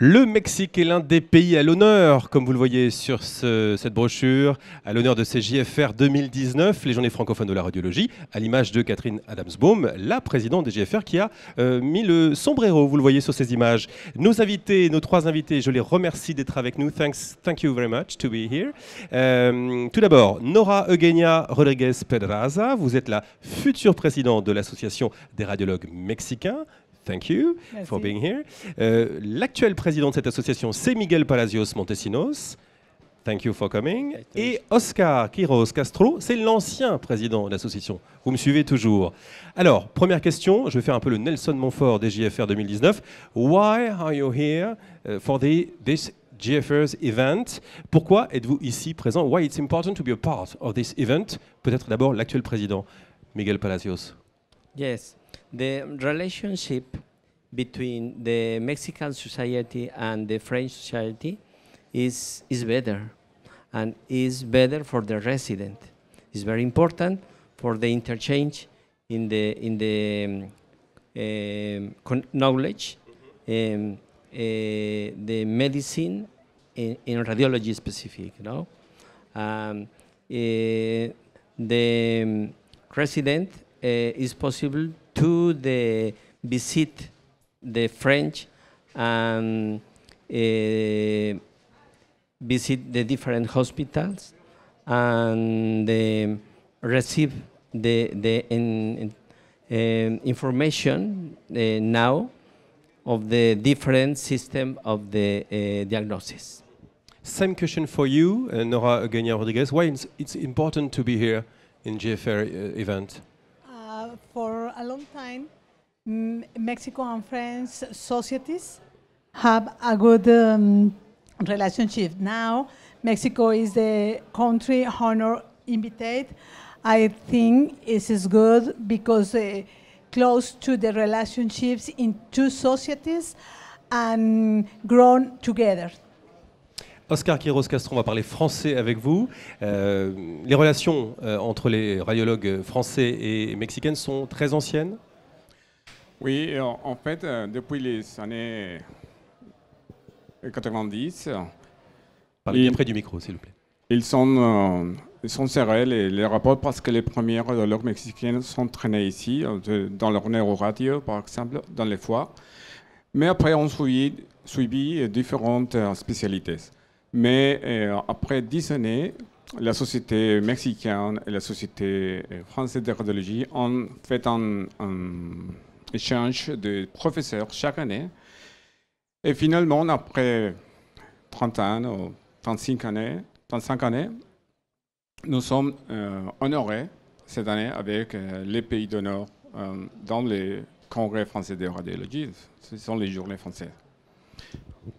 Le Mexique est l'un des pays à l'honneur, comme vous le voyez sur cette brochure, à l'honneur de ces JFR 2019, les Journées francophones de la radiologie, à l'image de Catherine Adams-Baum, la présidente des JFR qui a mis le sombrero, vous le voyez sur ces images. Nos invités, nos trois invités, je les remercie d'être avec nous. Thank you very much to be here. Tout d'abord, Nora Eugenia Rodriguez Pedraza, vous êtes la future présidente de l'Association des radiologues mexicains. Thank you for being here. L'actuel président de cette association, c'est Miguel Palacios Montesinos. Thank you for coming. Et Oscar Quiroz Castro, c'est l'ancien président de l'association. Vous me suivez toujours. Alors, première question, je vais faire un peu le Nelson Montfort des JFR 2019. Why are you here for this JFR's event? Pourquoi êtes-vous ici présent? Why it's important to be a part of this event? Peut-être d'abord l'actuel président, Miguel Palacios. Yes, the relationship between the Mexican society and the French society is better, and is better for the resident. It's very important for the interchange in the knowledge, the medicine in radiology specific. You know, the resident is possible to visit the French and visit the different hospitals and receive the information now of the different system of the diagnosis. Same question for you, Nora Eugenia Rodriguez. Why it's important to be here in JFR event? For a long time, Mexico and French societies have a good relationship. Now, Mexico is the country honor invited. I think it is good because close to the relationships in two societies and grown together. Oscar Quiroz Castro, on va parler français avec vous. Les relations entre les radiologues français et mexicaines sont très anciennes? Oui, en fait, depuis les années 90, parlez bien près du micro, s'il vous plaît. Ils sont serrés, les rapports, parce que les premiers radiologues mexicains sont traînés ici, dans leur neuroradio, par exemple, dans les foires. Mais après, on suivi différentes spécialités. Mais après 10 années, la société mexicaine et la société française de radiologie ont fait un échange de professeurs chaque année. Et finalement, après 30 ans ou 35 années, nous sommes honorés cette année avec les pays d'honneur dans les congrès français de radiologie. Ce sont les journées françaises.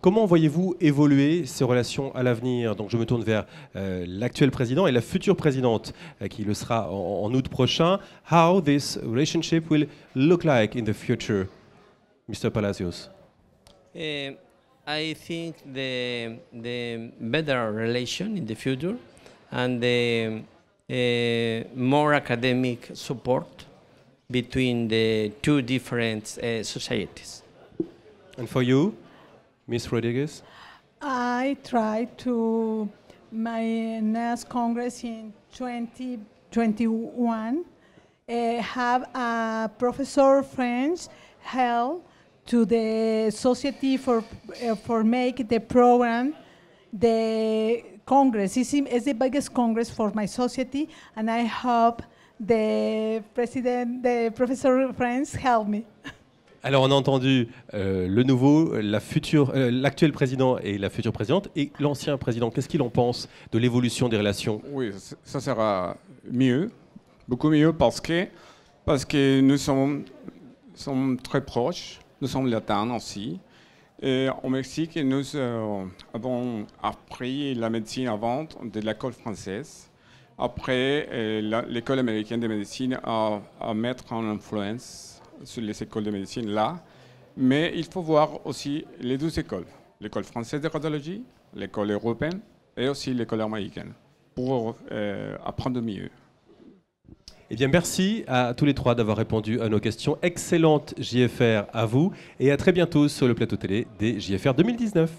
Comment voyez-vous évoluer ces relations à l'avenir? Donc je me tourne vers l'actuel président et la future présidente qui le sera en août prochain. How this relationship will look like in the future, Mr. Palacios? I think the better relation in the future and the more academic support between the two different societies. And for you, Ms. Rodriguez? I tried to my next Congress in 2021 have a professor French held to the society for make the program. The Congress is the biggest Congress for my society, and I hope the professor French help me. Alors on a entendu l'actuel président et la future présidente et l'ancien président. Qu'est-ce qu'il en pense de l'évolution des relations? Oui, ça sera mieux, beaucoup mieux parce que nous sommes très proches, nous sommes latins aussi. Et au Mexique, nous avons appris la médecine avant de l'école française. Après, l'école américaine de médecine a mettre en influence sur les écoles de médecine là, mais il faut voir aussi les deux écoles, l'école française de radiologie, l'école européenne et aussi l'école américaine, pour apprendre mieux. Eh bien, merci à tous les trois d'avoir répondu à nos questions. Excellente JFR à vous et à très bientôt sur le plateau télé des JFR 2019.